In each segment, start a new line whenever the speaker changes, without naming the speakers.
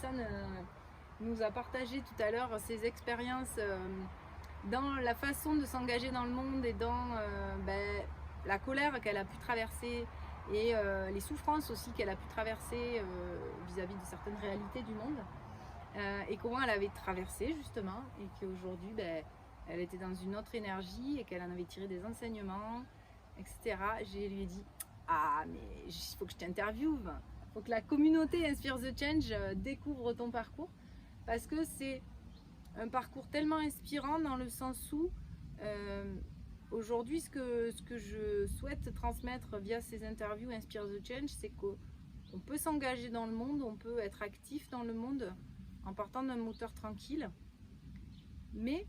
personne nous a partagé tout à l'heure ses expériences dans la façon de s'engager dans le monde et dans la colère qu'elle a pu traverser et les souffrances aussi qu'elle a pu traverser vis-à-vis de certaines réalités du monde et comment elle avait traversé justement et qu'aujourd'hui elle était dans une autre énergie et qu'elle en avait tiré des enseignements, etc. Je lui ai dit ah mais il faut que je t'interviewe, il faut que la communauté Inspire the Change découvre ton parcours parce que c'est un parcours tellement inspirant dans le sens où aujourd'hui ce que je souhaite transmettre via ces interviews Inspire the Change, c'est qu'on peut s'engager dans le monde, on peut être actif dans le monde en partant d'un moteur tranquille, mais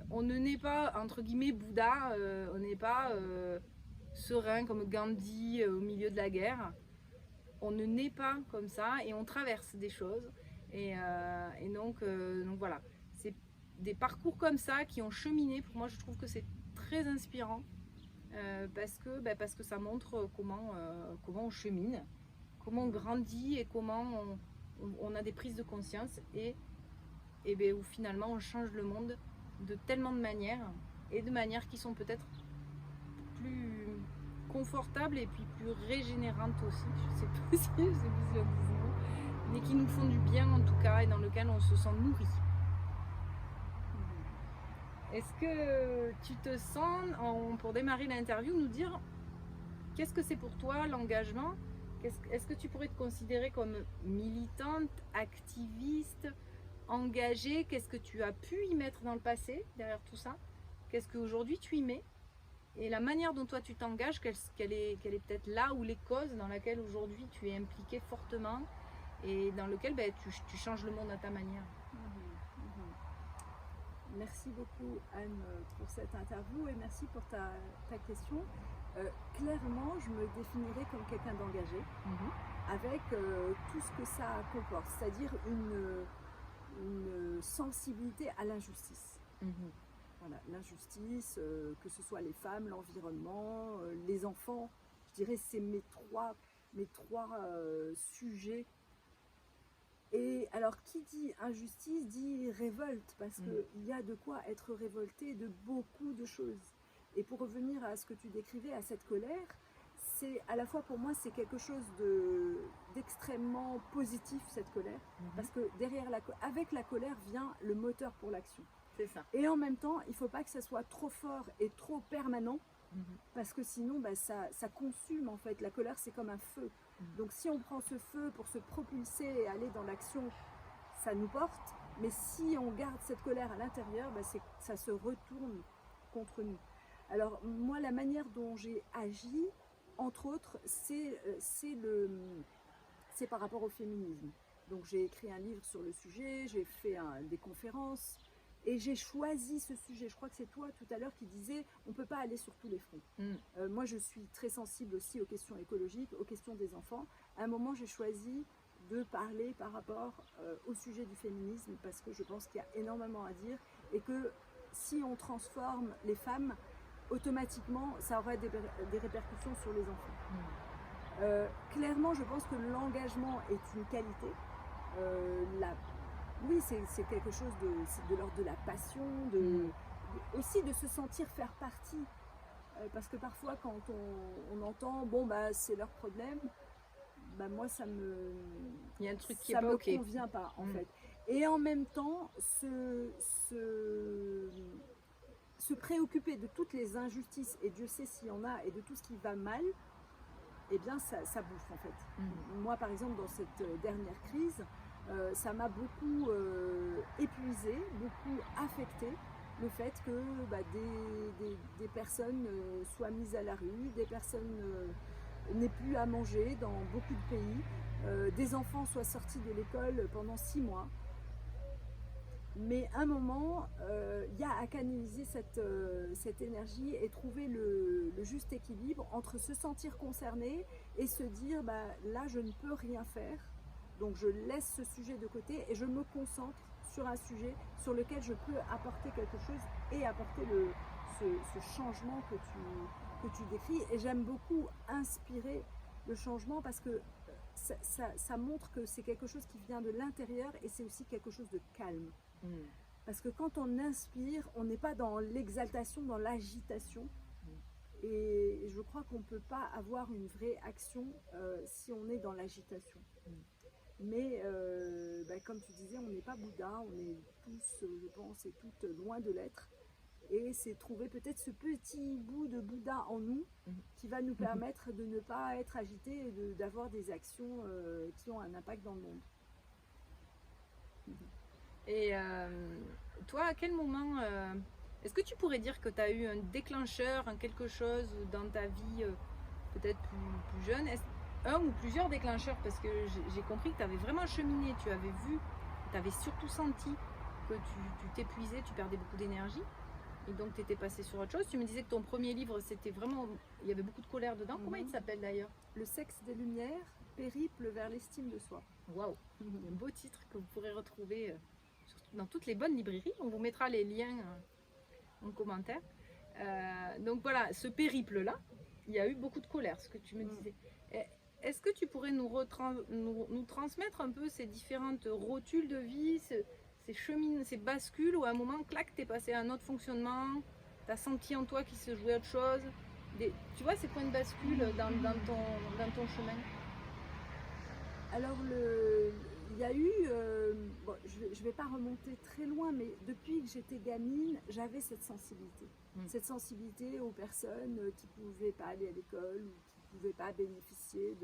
on ne naît pas entre guillemets Bouddha, on n'est pas serein comme Gandhi au milieu de la guerre. On ne naît pas comme ça et on traverse des choses. Et donc voilà, c'est des parcours comme ça qui ont cheminé. Pour moi, je trouve que c'est très inspirant parce que ça montre comment on chemine, comment on grandit et comment on a des prises de conscience et où finalement on change le monde de tellement de manières et de manières qui sont peut-être plus confortables et puis plus régénérantes aussi. Je sais pas si je dis mais qui nous font du bien en tout cas et dans lequel on se sent nourri. Est-ce que tu te sens, pour démarrer l'interview, nous dire qu'est-ce que c'est pour toi l'engagement? Est-ce que tu pourrais te considérer comme militante, activiste, engagée? Qu'est-ce que tu as pu y mettre dans le passé derrière tout ça? Qu'est-ce qu'aujourd'hui tu y mets? Et la manière dont toi tu t'engages, quelle est peut-être là où les causes dans lesquelles aujourd'hui tu es impliquée fortement et dans lequel tu changes le monde à ta manière.
Merci beaucoup Anne pour cette interview et merci pour ta question. Clairement, je me définirais comme quelqu'un d'engagé avec tout ce que ça comporte, c'est-à-dire une sensibilité à l'injustice. Voilà, l'injustice, que ce soit les femmes, l'environnement, les enfants, je dirais c'est mes trois sujets. Et alors qui dit injustice dit révolte, parce qu'il y a de quoi être révolté de beaucoup de choses. Et pour revenir à ce que tu décrivais, à cette colère, c'est à la fois pour moi c'est quelque chose d'extrêmement positif, cette colère, parce que avec la colère vient le moteur pour l'action.
C'est ça.
Et en même temps, il ne faut pas que ça soit trop fort et trop permanent, parce que sinon ça consume en fait. La colère c'est comme un feu. Donc si on prend ce feu pour se propulser et aller dans l'action, ça nous porte. Mais si on garde cette colère à l'intérieur, ça se retourne contre nous. Alors moi, la manière dont j'ai agi, entre autres, c'est par rapport au féminisme. Donc j'ai écrit un livre sur le sujet, j'ai fait des conférences. Et j'ai choisi ce sujet. Je crois que c'est toi tout à l'heure qui disais on ne peut pas aller sur tous les fronts. Moi, je suis très sensible aussi aux questions écologiques, aux questions des enfants. À un moment, j'ai choisi de parler par rapport au sujet du féminisme parce que je pense qu'il y a énormément à dire et que si on transforme les femmes, automatiquement, ça aurait des répercussions sur les enfants. Clairement, je pense que l'engagement est une qualité. Oui, c'est quelque chose de l'ordre de la passion, aussi de se sentir faire partie. Parce que parfois, quand on entend, c'est leur problème, moi,
il y a un truc qui
ça
est pas
me
ok.
convient pas, en fait. Et en même temps, se préoccuper de toutes les injustices, et Dieu sait s'il y en a, et de tout ce qui va mal, eh bien, ça bouffe, en fait. Moi, par exemple, dans cette dernière crise, ça m'a beaucoup épuisée, beaucoup affectée, le fait que des personnes soient mises à la rue, des personnes n'aient plus à manger dans beaucoup de pays, des enfants soient sortis de l'école pendant 6 mois. Mais à un moment, il y a à canaliser cette énergie et trouver le juste équilibre entre se sentir concerné et se dire là je ne peux rien faire. Donc je laisse ce sujet de côté et je me concentre sur un sujet sur lequel je peux apporter quelque chose et apporter ce changement que tu décris. Et j'aime beaucoup inspirer le changement parce que ça montre que c'est quelque chose qui vient de l'intérieur et c'est aussi quelque chose de calme. Parce que quand on inspire, on n'est pas dans l'exaltation, dans l'agitation. Et je crois qu'on ne peut pas avoir une vraie action si on est dans l'agitation. Mais comme tu disais, on n'est pas Bouddha, on est tous, je pense, et toutes loin de l'être. Et c'est trouver peut-être ce petit bout de Bouddha en nous qui va nous permettre de ne pas être agité et d'avoir des actions qui ont un impact dans le monde.
Et toi, à quel moment, est-ce que tu pourrais dire que tu as eu un déclencheur, quelque chose dans ta vie peut-être plus jeune, un ou plusieurs déclencheurs, parce que j'ai compris que tu avais vraiment cheminé, tu avais vu, tu avais surtout senti que tu t'épuisais, tu perdais beaucoup d'énergie. Et donc tu étais passé sur autre chose. Tu me disais que ton premier livre, c'était vraiment, il y avait beaucoup de colère dedans. Comment il s'appelle d'ailleurs?
Le sexe des lumières, périple vers l'estime de soi.
Waouh, un beau titre que vous pourrez retrouver dans toutes les bonnes librairies. On vous mettra les liens en commentaire. Donc voilà, ce périple-là, il y a eu beaucoup de colère, ce que tu me disais. Est-ce que tu pourrais nous transmettre un peu ces différentes rotules de vie, ces bascules où à un moment, clac, t'es passé à un autre fonctionnement, t'as senti en toi qu'il se jouait autre chose, tu vois ces points de bascule dans ton chemin?
Alors il y a eu, je vais pas remonter très loin, mais depuis que j'étais gamine, j'avais cette sensibilité aux personnes qui pouvaient pas aller à l'école ou qui pouvaient pas bénéficier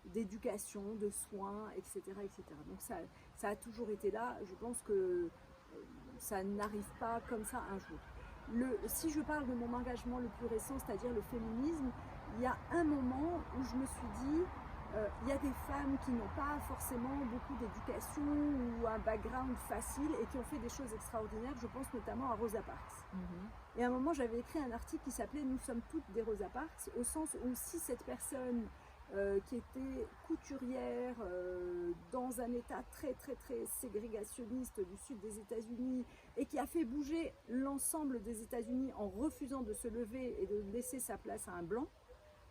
d'éducation, de soins, etc., etc. Donc ça a toujours été là. Je pense que ça n'arrive pas comme ça un jour. Si je parle de mon engagement le plus récent, c'est-à-dire le féminisme, il y a un moment où je me suis dit, il y a des femmes qui n'ont pas forcément beaucoup d'éducation ou un background facile et qui ont fait des choses extraordinaires. Je pense notamment à Rosa Parks. Et à un moment, j'avais écrit un article qui s'appelait « Nous sommes toutes des Rosa Parks », au sens où si cette personne qui était couturière dans un état très très très ségrégationniste du sud des États-Unis et qui a fait bouger l'ensemble des États-Unis en refusant de se lever et de laisser sa place à un blanc,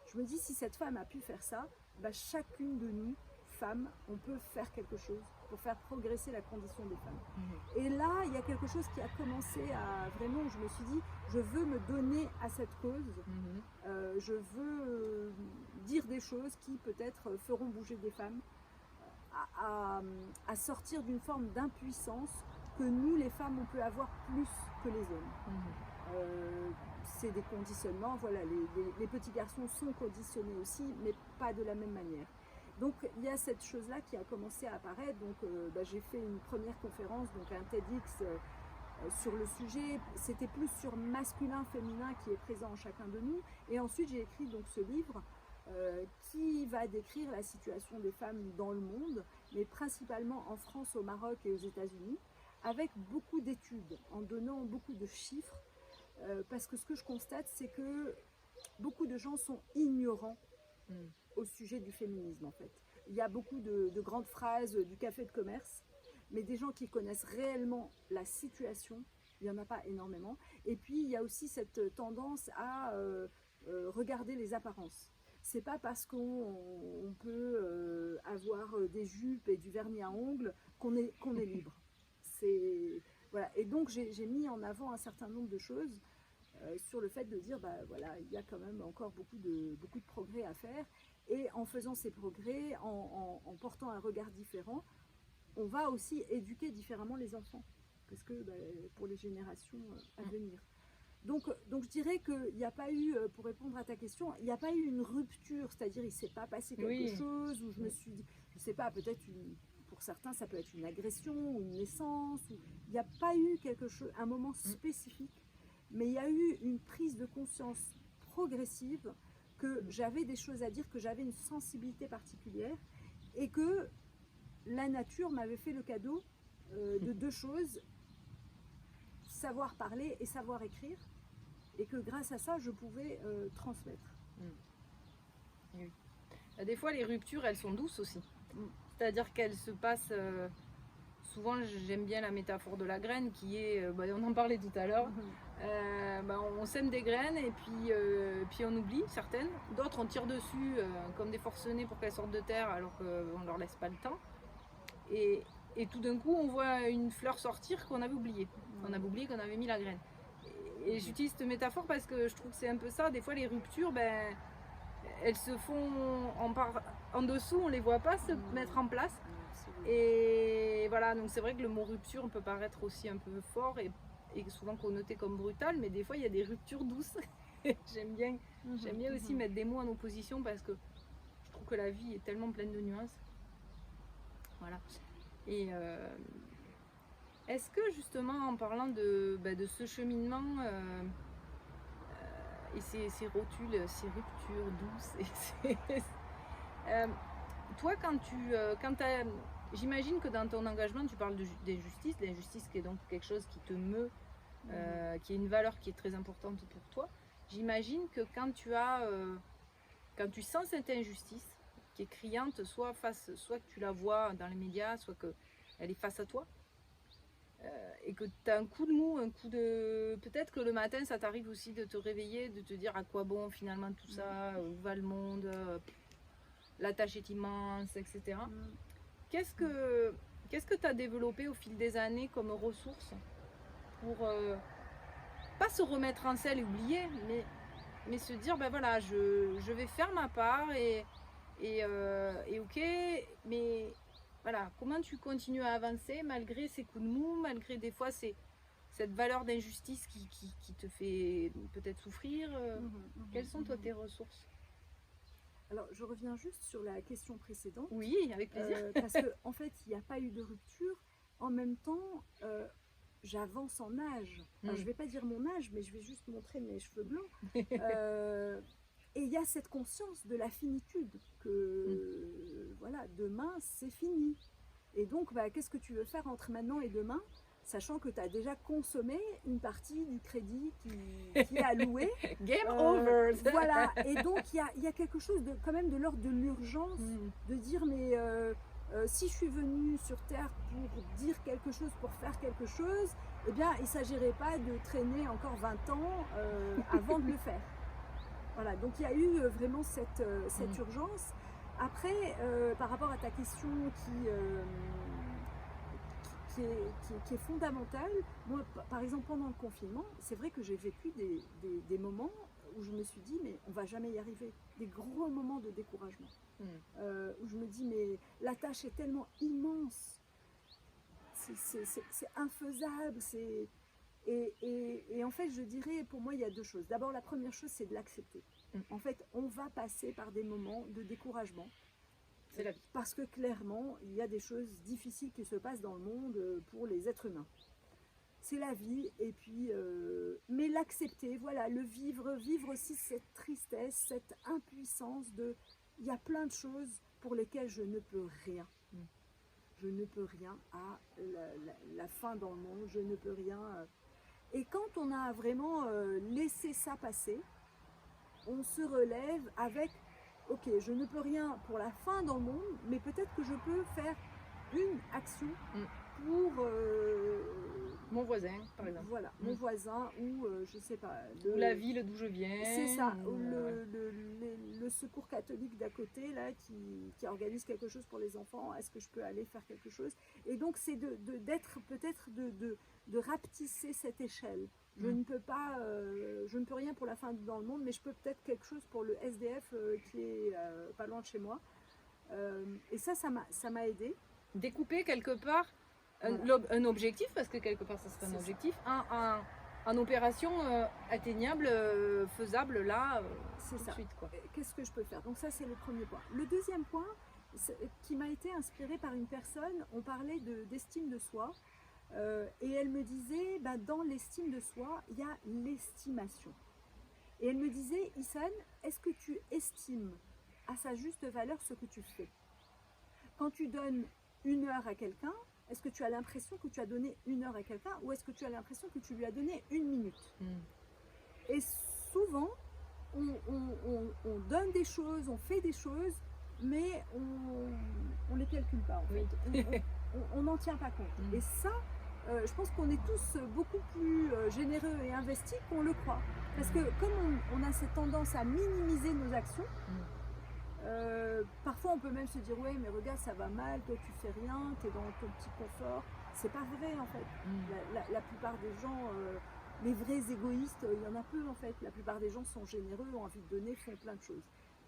je me dis si cette femme a pu faire ça, chacune de nous, femmes, on peut faire quelque chose pour faire progresser la condition des femmes. Et là, il y a quelque chose qui a commencé à vraiment, je me suis dit, je veux me donner à cette cause, je veux dire des choses qui peut-être feront bouger des femmes, à sortir d'une forme d'impuissance que nous, les femmes, on peut avoir plus que les hommes. C'est des conditionnements, voilà, les petits garçons sont conditionnés aussi, mais pas de la même manière. Donc il y a cette chose-là qui a commencé à apparaître, donc j'ai fait une première conférence, donc un TEDx sur le sujet, c'était plus sur masculin, féminin qui est présent en chacun de nous, et ensuite j'ai écrit donc ce livre qui va décrire la situation des femmes dans le monde, mais principalement en France, au Maroc et aux États-Unis, avec beaucoup d'études, en donnant beaucoup de chiffres, parce que ce que je constate, c'est que beaucoup de gens sont ignorants au sujet du féminisme en fait. Il y a beaucoup de grandes phrases du café de commerce, mais des gens qui connaissent réellement la situation, il n'y en a pas énormément. Et puis il y a aussi cette tendance à regarder les apparences. C'est pas parce qu'on peut avoir des jupes et du vernis à ongles qu'on est libre. Voilà. Et donc j'ai mis en avant un certain nombre de choses sur le fait de dire voilà, il y a quand même encore beaucoup de progrès à faire, et en faisant ces progrès, en portant un regard différent, on va aussi éduquer différemment les enfants, parce que pour les générations à venir. Donc je dirais qu'il n'y a pas eu, pour répondre à ta question, il n'y a pas eu une rupture, c'est-à-dire il ne s'est pas passé quelque chose où je me suis dit, je ne sais pas, peut-être pour certains ça peut être une agression ou une naissance, il n'y a pas eu quelque chose, un moment spécifique, mais il y a eu une prise de conscience progressive que j'avais des choses à dire, que j'avais une sensibilité particulière et que la nature m'avait fait le cadeau de deux choses, savoir parler et savoir écrire, et que grâce à ça je pouvais transmettre.
Oui. Des fois les ruptures elles sont douces aussi, c'est-à-dire qu'elles se passent souvent j'aime bien la métaphore de la graine qui est, on en parlait tout à l'heure, on sème des graines et puis on oublie certaines, d'autres on tire dessus comme des forcenés pour qu'elles sortent de terre alors qu'on ne leur laisse pas le temps. Et tout d'un coup on voit une fleur sortir qu'on avait oubliée, on avait oublié qu'on avait mis la graine. Et j'utilise cette métaphore parce que je trouve que c'est un peu ça, des fois les ruptures, elles se font en dessous, on ne les voit pas se mettre en place. Et voilà, donc c'est vrai que le mot rupture peut paraître aussi un peu fort et souvent connoté comme brutal, mais des fois il y a des ruptures douces. J'aime bien aussi mettre des mots en opposition parce que je trouve que la vie est tellement pleine de nuances. Voilà. Et est-ce que justement en parlant de ce cheminement et ces rotules, ces ruptures douces, toi j'imagine que dans ton engagement tu parles d'injustice, l'injustice qui est donc quelque chose qui te meut, qui est une valeur qui est très importante pour toi. J'imagine que quand tu sens cette injustice qui est criante, soit que tu la vois dans les médias, soit qu'elle est face à toi, et que tu as un coup de mou, peut-être que le matin ça t'arrive aussi de te réveiller, de te dire à quoi bon finalement tout ça, où va le monde, la tâche est immense, etc. Qu'est-ce que tu as développé au fil des années comme ressources pour pas se remettre en selle et oublier, mais se dire voilà, je vais faire ma part et ok, mais voilà, comment tu continues à avancer malgré ces coups de mou, malgré des fois cette valeur d'injustice qui te fait peut-être souffrir. Quelles sont toi tes ressources?
Alors, je reviens juste sur la question précédente.
Oui, avec plaisir.
Parce qu'en fait, il n'y a pas eu de rupture. En même temps, j'avance en âge. Alors, je ne vais pas dire mon âge, mais je vais juste montrer mes cheveux blancs. Et il y a cette conscience de la finitude, que voilà, demain, c'est fini. Et donc, qu'est-ce que tu veux faire entre maintenant et demain, sachant que tu as déjà consommé une partie du crédit qui est alloué.
Game over.
Voilà, et donc il y a quelque chose quand même de l'ordre de l'urgence, de dire mais si je suis venue sur Terre pour dire quelque chose, pour faire quelque chose, eh bien il ne s'agirait pas de traîner encore 20 ans avant de le faire. Voilà, donc il y a eu vraiment cette urgence. Après, par rapport à ta question qui est fondamentale. Moi, par exemple, pendant le confinement, c'est vrai que j'ai vécu des moments où je me suis dit, mais on va jamais y arriver. Des gros moments de découragement. Où je me dis, mais la tâche est tellement immense. C'est infaisable. Et en fait, je dirais, pour moi, il y a deux choses. D'abord, la première chose, c'est de l'accepter. En fait, on va passer par des moments de découragement.
C'est la vie.
Parce que clairement, il y a des choses difficiles qui se passent dans le monde pour les êtres humains. C'est la vie, et puis, mais l'accepter, voilà, le vivre aussi cette tristesse, cette impuissance de, il y a plein de choses pour lesquelles je ne peux rien. Je ne peux rien à la fin dans le monde, je ne peux rien. Et quand on a vraiment laissé ça passer, on se relève avec, ok, je ne peux rien pour la fin dans le monde, mais peut-être que je peux faire une action pour
mon voisin, par exemple.
Voilà, mon voisin ou je sais pas.
Ou la ville d'où je viens.
C'est ça, ou le secours catholique d'à côté là qui organise quelque chose pour les enfants. Est-ce que je peux aller faire quelque chose? Et donc c'est d'être peut-être de rapetisser cette échelle. Je ne peux pas, je ne peux rien pour la fin dans le monde, mais je peux peut-être quelque chose pour le SDF qui est pas loin de chez moi. Et ça m'a aidé.
Découper quelque part un objectif, parce que quelque part ça serait un objectif, en opération atteignable, faisable là,
c'est ça.
Suite, quoi.
Qu'est-ce que je peux faire? Donc ça c'est le premier point. Le deuxième point, qui m'a été inspiré par une personne, on parlait d'estime de soi. Et elle me disait, dans l'estime de soi, il y a l'estimation. Et elle me disait, Issane, est-ce que tu estimes à sa juste valeur ce que tu fais? Quand tu donnes 1 heure à quelqu'un, est-ce que tu as l'impression que tu as donné 1 heure à quelqu'un ou est-ce que tu as l'impression que tu lui as donné 1 minute? Et souvent, on donne des choses, on fait des choses mais on les calcule pas en fait. On n'en tient pas compte. Et ça, je pense qu'on est tous beaucoup plus généreux et investis qu'on le croit. Parce que comme on a cette tendance à minimiser nos actions, parfois on peut même se dire ouais mais regarde ça va mal, toi tu fais rien, tu es dans ton petit confort. C'est pas vrai en fait. La plupart des gens, les vrais égoïstes, il y en a peu en fait. La plupart des gens sont généreux, ont envie de donner, font plein de choses.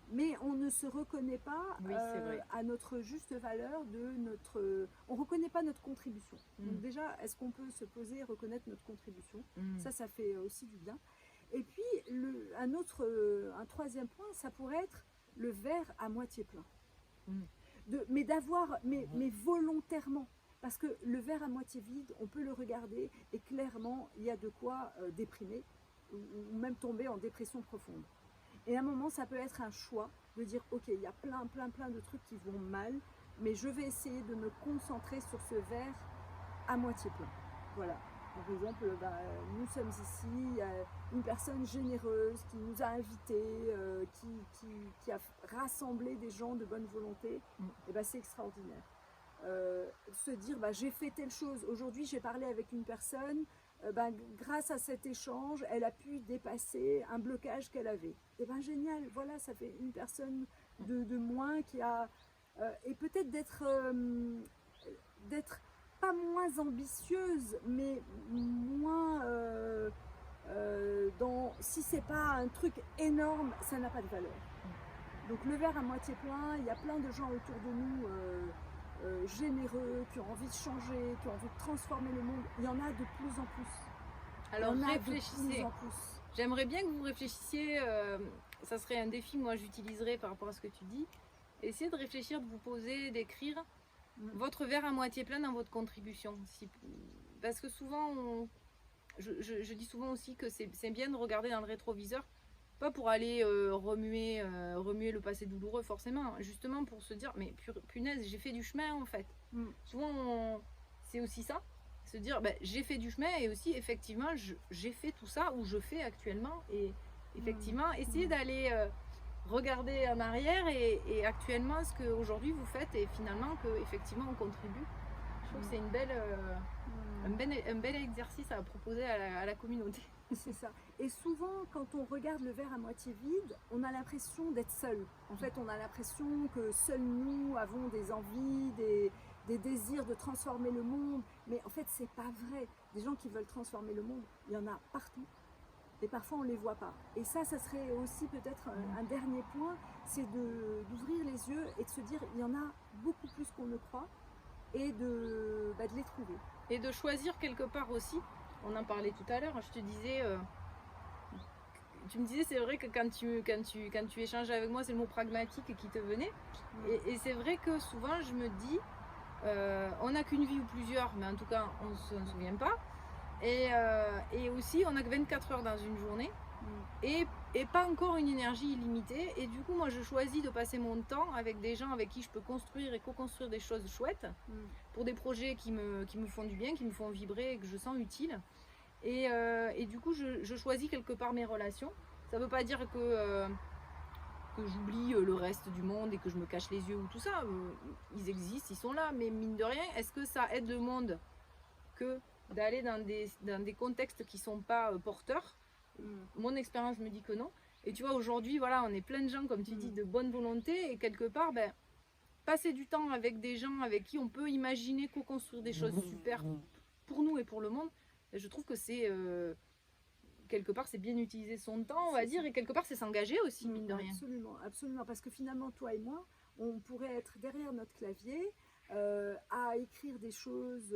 Mais on ne se reconnaît pas à notre juste valeur de notre... On ne reconnaît pas notre contribution. Donc déjà, est-ce qu'on peut se poser et reconnaître notre contribution? Ça fait aussi du bien. Et puis, un troisième point, ça pourrait être le verre à moitié plein. Mais volontairement. Parce que le verre à moitié vide, on peut le regarder et clairement, il y a de quoi déprimer ou même tomber en dépression profonde. Et à un moment, ça peut être un choix de dire ok, il y a plein de trucs qui vont mal, mais je vais essayer de me concentrer sur ce verre à moitié plein. Voilà. Par exemple, nous sommes ici, il y a une personne généreuse qui nous a invités, qui a rassemblé des gens de bonne volonté, et c'est extraordinaire. Se dire j'ai fait telle chose, aujourd'hui j'ai parlé avec une personne, grâce à cet échange, elle a pu dépasser un blocage qu'elle avait. Et génial, voilà, ça fait une personne de moins qui a... et peut-être d'être pas moins ambitieuse, mais moins... si c'est pas un truc énorme, ça n'a pas de valeur. Donc le verre à moitié plein, il y a plein de gens autour de nous... généreux, qui ont envie de changer, qui ont envie de transformer le monde. Il y en a de plus en plus.
Alors réfléchissez. J'aimerais bien que vous réfléchissiez, ça serait un défi, moi j'utiliserais par rapport à ce que tu dis. Essayez de réfléchir, de vous poser, d'écrire votre verre à moitié plein dans votre contribution. Parce que souvent, je dis souvent aussi que c'est bien de regarder dans le rétroviseur, pas pour aller remuer le passé douloureux forcément, justement pour se dire mais punaise, j'ai fait du chemin en fait. Souvent c'est aussi ça, se dire j'ai fait du chemin et aussi effectivement j'ai fait tout ça ou je fais actuellement et effectivement essayer d'aller regarder en arrière et actuellement ce qu'aujourd'hui vous faites et finalement que effectivement on contribue. Je trouve que c'est un bel exercice à proposer à la communauté.
C'est ça. Et souvent, quand on regarde le verre à moitié vide, on a l'impression d'être seul. En fait, on a l'impression que seuls nous avons des envies, des désirs de transformer le monde. Mais en fait, c'est pas vrai. Des gens qui veulent transformer le monde, il y en a partout. Et parfois, on les voit pas. Et ça serait aussi peut-être un dernier point, c'est d'ouvrir les yeux et de se dire, il y en a beaucoup plus qu'on ne croit, et de les trouver.
Et de choisir quelque part aussi. On en parlait tout à l'heure, je te disais, tu me disais c'est vrai que quand tu échanges avec moi, c'est le mot pragmatique qui te venait. Et c'est vrai que souvent je me dis, on n'a qu'une vie ou plusieurs, mais en tout cas on ne s'en souvient pas. Et aussi on n'a que 24 heures dans une journée et pas encore une énergie illimitée. Et du coup moi je choisis de passer mon temps avec des gens avec qui je peux construire et co-construire des choses chouettes pour des projets qui me font du bien, qui me font vibrer et que je sens utile. Et du coup je choisis quelque part mes relations. Ça ne veut pas dire que j'oublie le reste du monde et que je me cache les yeux ou tout ça. Ils existent, ils sont là, mais mine de rien, est-ce que ça aide le monde que d'aller dans des contextes qui ne sont pas porteurs? Mon expérience me dit que non. Et tu vois, aujourd'hui, voilà, on est plein de gens, comme tu dis, de bonne volonté. Et quelque part, passer du temps avec des gens avec qui on peut imaginer co-construire des choses super pour nous et pour le monde, je trouve que c'est... quelque part, c'est bien utiliser son temps, on va dire. Et quelque part, c'est s'engager aussi, mine de rien.
Absolument, absolument. Parce que finalement, toi et moi, on pourrait être derrière notre clavier à écrire des choses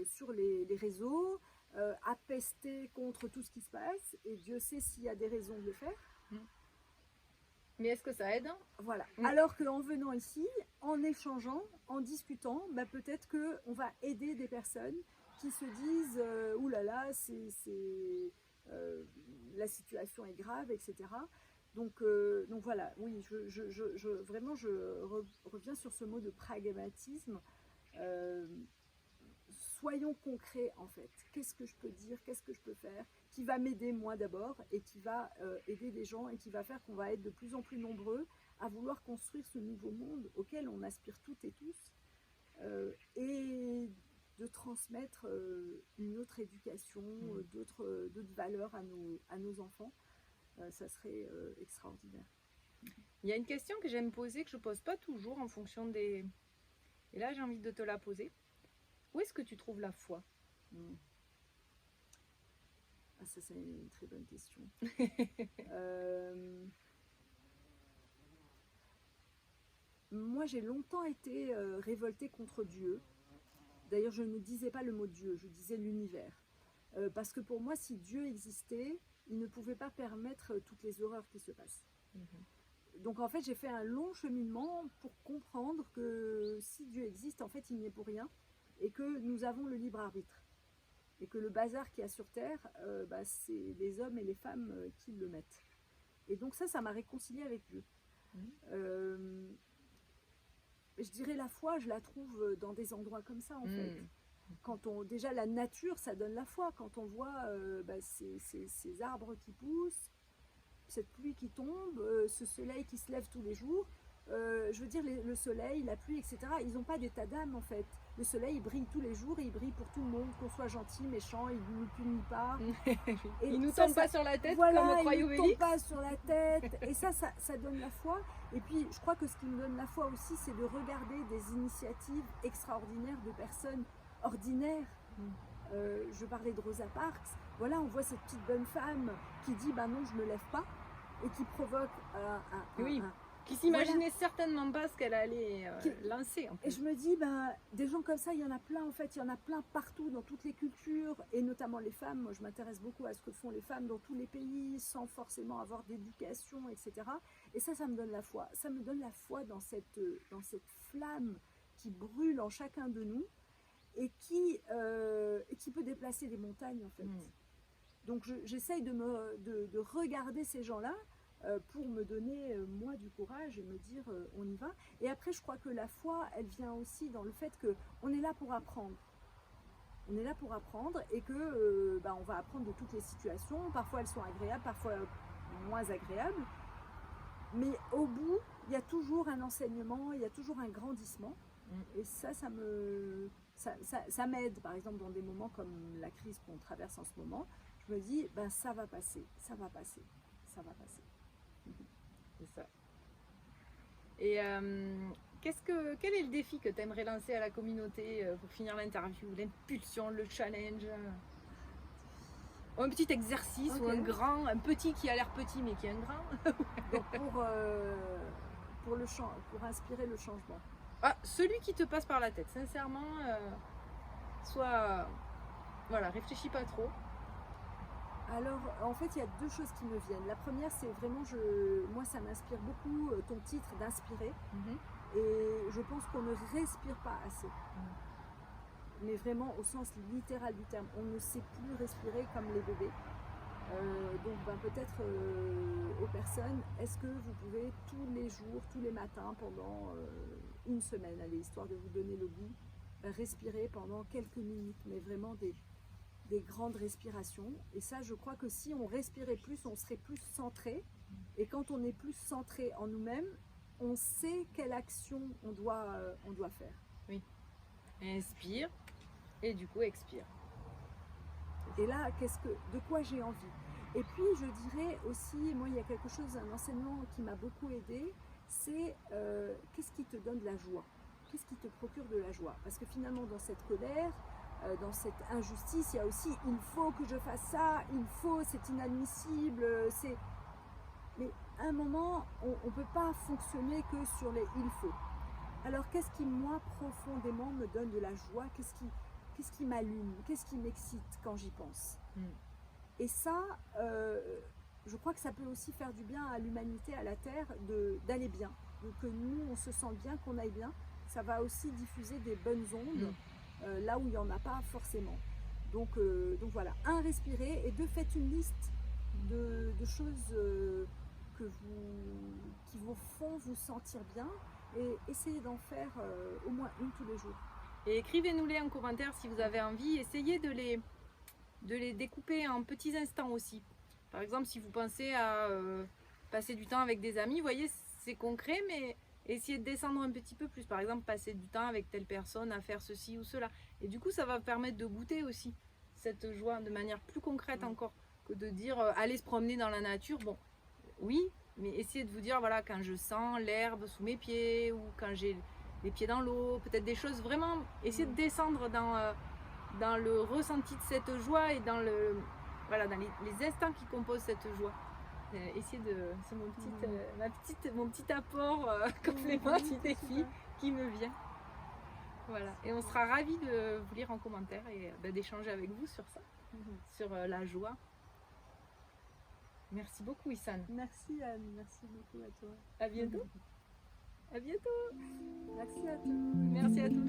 sur les réseaux, à pester contre tout ce qui se passe, et Dieu sait s'il y a des raisons de le faire.
Mais est-ce que ça aide?
Voilà. Alors qu'en venant ici, en échangeant, en discutant, peut-être qu'on va aider des personnes qui se disent « Ouh là là, la situation est grave, etc. » Donc voilà, oui, vraiment, je reviens sur ce mot de pragmatisme. Soyons concrets en fait. Qu'est-ce que je peux dire, qu'est-ce que je peux faire qui va m'aider moi d'abord et qui va aider des gens et qui va faire qu'on va être de plus en plus nombreux à vouloir construire ce nouveau monde auquel on aspire toutes et tous, et de transmettre une autre éducation, d'autres valeurs à nos enfants, ça serait extraordinaire.
Il y a une question que j'aime poser, que je ne pose pas toujours en fonction des... Et là, j'ai envie de te la poser. Où est-ce que tu trouves la foi?
Ah, ça, c'est une très bonne question. Moi, j'ai longtemps été révoltée contre Dieu. D'ailleurs, je ne disais pas le mot Dieu, je disais l'univers. Parce que pour moi, si Dieu existait, il ne pouvait pas permettre toutes les horreurs qui se passent. Donc en fait, j'ai fait un long cheminement pour comprendre que si Dieu existe, en fait, il n'y est pour rien et que nous avons le libre arbitre. Et que le bazar qu'il y a sur Terre, c'est les hommes et les femmes qui le mettent. Et donc ça m'a réconciliée avec Dieu. Je dirais la foi, je la trouve dans des endroits comme ça, en fait. Quand déjà la nature, ça donne la foi. Quand on voit ces arbres qui poussent, cette pluie qui tombe, ce soleil qui se lève tous les jours, je veux dire, le soleil, la pluie, etc., ils n'ont pas d'état d'âme, en fait. Le soleil, il brille tous les jours et il brille pour tout le monde, qu'on soit gentil, méchant, il ne nous punit pas.
Et il ne nous tombe pas sur la tête, voilà, comme au Croix Obélix.
Il ne tombe pas sur la tête. Et ça donne la foi. Et puis, je crois que ce qui me donne la foi aussi, c'est de regarder des initiatives extraordinaires de personnes ordinaires. Je parlais de Rosa Parks. Voilà, on voit cette petite bonne femme qui dit, non, je ne me lève pas, et qui provoque
qui s'imaginait certainement pas ce qu'elle allait lancer. En fait.
Et je me dis, des gens comme ça, il y en a plein, en fait, il y en a plein partout, dans toutes les cultures, et notamment les femmes. Moi, je m'intéresse beaucoup à ce que font les femmes dans tous les pays, sans forcément avoir d'éducation, etc. Et ça me donne la foi. Ça me donne la foi dans cette flamme qui brûle en chacun de nous, et qui peut déplacer des montagnes, en fait. Donc, j'essaye de regarder ces gens-là, pour me donner, moi, du courage et me dire, on y va. Et après, je crois que la foi, elle vient aussi dans le fait qu'on est là pour apprendre. On est là pour apprendre et que on va apprendre de toutes les situations. Parfois, elles sont agréables, parfois moins agréables. Mais au bout, il y a toujours un enseignement, il y a toujours un grandissement. Et ça m'aide, par exemple, dans des moments comme la crise qu'on traverse en ce moment. Je me dis, ça va passer, ça va passer, ça va passer.
C'est ça. Et quel est le défi que tu aimerais lancer à la communauté pour finir l'interview? L'impulsion, le challenge? Un petit exercice ou un petit qui a l'air petit mais qui est un grand?
Donc pour inspirer le changement.
Celui qui te passe par la tête, sincèrement, réfléchis pas trop.
Alors, en fait, il y a deux choses qui me viennent. La première, c'est vraiment, moi, ça m'inspire beaucoup, ton titre d'Inspirer. Et je pense qu'on ne respire pas assez. Mais vraiment, au sens littéral du terme. On ne sait plus respirer comme les bébés. Donc, peut-être aux personnes, est-ce que vous pouvez tous les jours, tous les matins, pendant une semaine, allez, histoire de vous donner le goût, respirer pendant quelques minutes, mais vraiment des grandes respirations. Et ça, je crois que si on respirait plus, on serait plus centré. Et quand on est plus centré en nous-mêmes, on sait quelle action on doit faire.
Oui. Inspire et du coup expire.
Et là, de quoi j'ai envie? Et puis, je dirais aussi, moi, il y a quelque chose, un enseignement qui m'a beaucoup aidé, c'est qu'est-ce qui te donne de la joie? Qu'est-ce qui te procure de la joie? Parce que finalement, dans cette colère, dans cette injustice, il y a aussi il faut que je fasse ça, c'est inadmissible, mais à un moment, on ne peut pas fonctionner que sur les il faut. Alors qu'est-ce qui, moi, profondément me donne de la joie? Qu'est-ce qui m'allume? Qu'est-ce qui m'excite quand j'y pense? Et ça, je crois que ça peut aussi faire du bien à l'humanité, à la Terre, d'aller bien. Donc que nous, on se sent bien, qu'on aille bien. Ça va aussi diffuser des bonnes ondes. Là où il n'y en a pas forcément. Donc voilà, respirer, et faites une liste de choses qui vous font vous sentir bien, et essayez d'en faire au moins une tous les jours.
Et écrivez-nous-les en commentaire si vous avez envie. Essayez de les découper en petits instants aussi. Par exemple, si vous pensez à passer du temps avec des amis, vous voyez, c'est concret, mais essayer de descendre un petit peu plus. Par exemple, passer du temps avec telle personne à faire ceci ou cela. Et du coup, ça va permettre de goûter aussi cette joie de manière plus concrète encore que de dire aller se promener dans la nature. Bon, oui, mais essayez de vous dire, voilà, quand je sens l'herbe sous mes pieds ou quand j'ai les pieds dans l'eau, peut-être des choses vraiment, essayez de descendre dans le ressenti de cette joie et dans les instants qui composent cette joie. Essayez de, c'est mon petit apport complément du défi qui me vient. Voilà, et on sera ravis de vous lire en commentaire et d'échanger avec vous sur ça, sur la joie. Merci beaucoup, Issane.
Merci Anne, merci beaucoup à toi.
À bientôt. À bientôt.
Merci à toi.
Merci à tous.